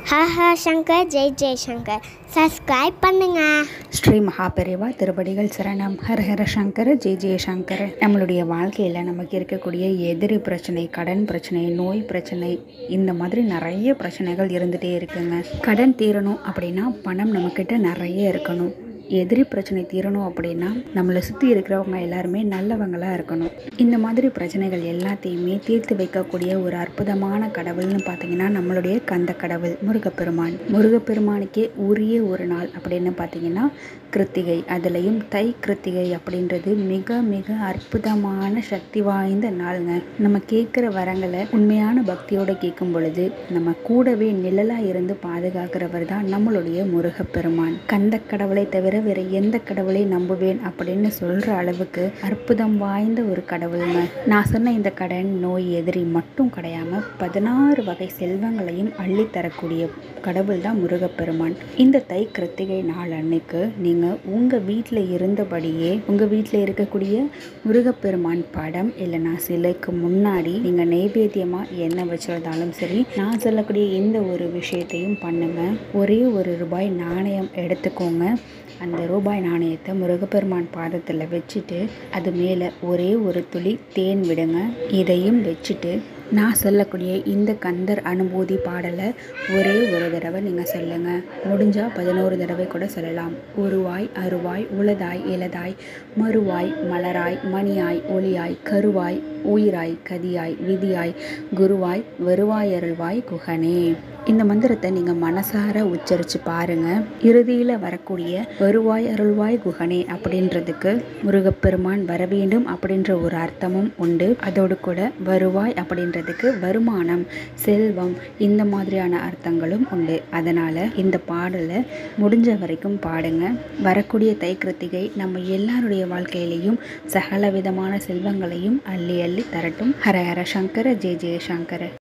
ஹஹ Shankar Jai Jaishankar subscribe பண்ணுங்க. ஸ்ரீ மகாபெரிவா திருப்படிகள் சரணம். ஹர ஹர சங்கர ஜெய் ஜெயசங்கர். நம்மளுடைய வாழ்க்கையில் நமக்கு இருக்கக்கூடிய எதிரி பிரச்சனை, கடன் பிரச்சனை, நோய் பிரச்சனை, இந்த மாதிரி நிறைய பிரச்சனைகள் இருந்துகிட்டே இருக்குங்க. கடன் தீரணும் அப்படின்னா பணம் நம்மக்கிட்ட நிறைய இருக்கணும். எதிரி பிரச்சனை தீரணும் அப்படின்னா நம்மளை சுற்றி இருக்கிறவங்க எல்லாருமே நல்லவங்களாக இருக்கணும். இந்த மாதிரி பிரச்சனைகள் எல்லாத்தையுமே தீர்த்து வைக்கக்கூடிய ஒரு அற்புதமான கடவுள்னு பார்த்தீங்கன்னா நம்மளுடைய கந்த கடவுள் முருகப்பெருமான். முருகப்பெருமானுக்கே உரிய ஒரு நாள் அப்படின்னு பார்த்தீங்கன்னா கிருத்திகை, அதுலேயும் தை கிருத்திகை அப்படின்றது மிக மிக அற்புதமான சக்தி வாய்ந்த நாளுங்க. நம்ம கேட்குற வரங்களை உண்மையான பக்தியோடு கேட்கும் பொழுது நம்ம கூடவே நிழலாக இருந்து பாதுகாக்கிறவர் தான் நம்மளுடைய முருகப்பெருமான். கந்த கடவுளை தவிர வேற எந்த கடவுளை நம்புவேன் அப்படின்னு சொல்ற அளவுக்கு அற்புதம் வாய்ந்த ஒரு கடவுள்ங்க. நான் சொன்ன இந்த கடன், நோய், எதிரி மட்டும் கிடையாம 16 வகை செல்வங்களையும் அள்ளி தரக்கூடிய கடவுள் தான் முருகப்பெருமான். இந்த தை கிருத்திகை நாள் அன்னைக்கு நீங்க உங்க வீட்டில் இருந்தபடியே உங்க வீட்டில் இருக்கக்கூடிய முருகப்பெருமான் படம் இல்லைனா சிலைக்கு முன்னாடி நீங்க நைவேத்தியமா எண்ணெய் வச்சிருந்தாலும் சரி, நான் சொல்லக்கூடிய இந்த ஒரு விஷயத்தையும் பண்ணுங்க. ஒரே ஒரு ரூபாய் நாணயம் எடுத்துக்கோங்க. அந்த ரூபாய் நாணயத்தை முருகப்பெருமான் பாதத்தில் வச்சுட்டு அது மேலே ஒரே ஒரு துளி தேன் விடுங்க. இதையும் வச்சுட்டு நான் சொல்லக்கூடிய இந்த கந்தர் அனுபூதி பாடலை ஒரே ஒரு தடவை நீங்கள் சொல்லுங்கள். முடிஞ்சால் 11 தடவை கூட சொல்லலாம். உருவாய் அருவாய் உளதாய் இலதாய் மறுவாய் மலராய் மணியாய் ஒளியாய் கருவாய் உயிராய் கதியாய் விதியாய் குருவாய் வருவாய் அருள்வாய் குகனே. இந்த மந்திரத்தை நீங்கள் மனசார உச்சரித்து பாருங்கள். இறுதியில் வரக்கூடிய வருவாய் அருள்வாய் குகனே அப்படின்றதுக்கு முருகப்பெருமான் வர வேண்டும் அப்படின்ற ஒரு அர்த்தமும் உண்டு. அதோடு கூட வருவாய் அப்படின்றதுக்கு வருமானம், செல்வம், இந்த மாதிரியான அர்த்தங்களும் உண்டு. அதனால் இந்த பாடலை முடிஞ்ச வரைக்கும் பாடுங்க. வரக்கூடிய தை கிருத்திகை நம்ம எல்லாருடைய வாழ்க்கையிலையும் சகல விதமான செல்வங்களையும் அள்ளி அள்ளி தரட்டும். ஹர ஹர சங்கர ஜெய ஜெய சங்கர.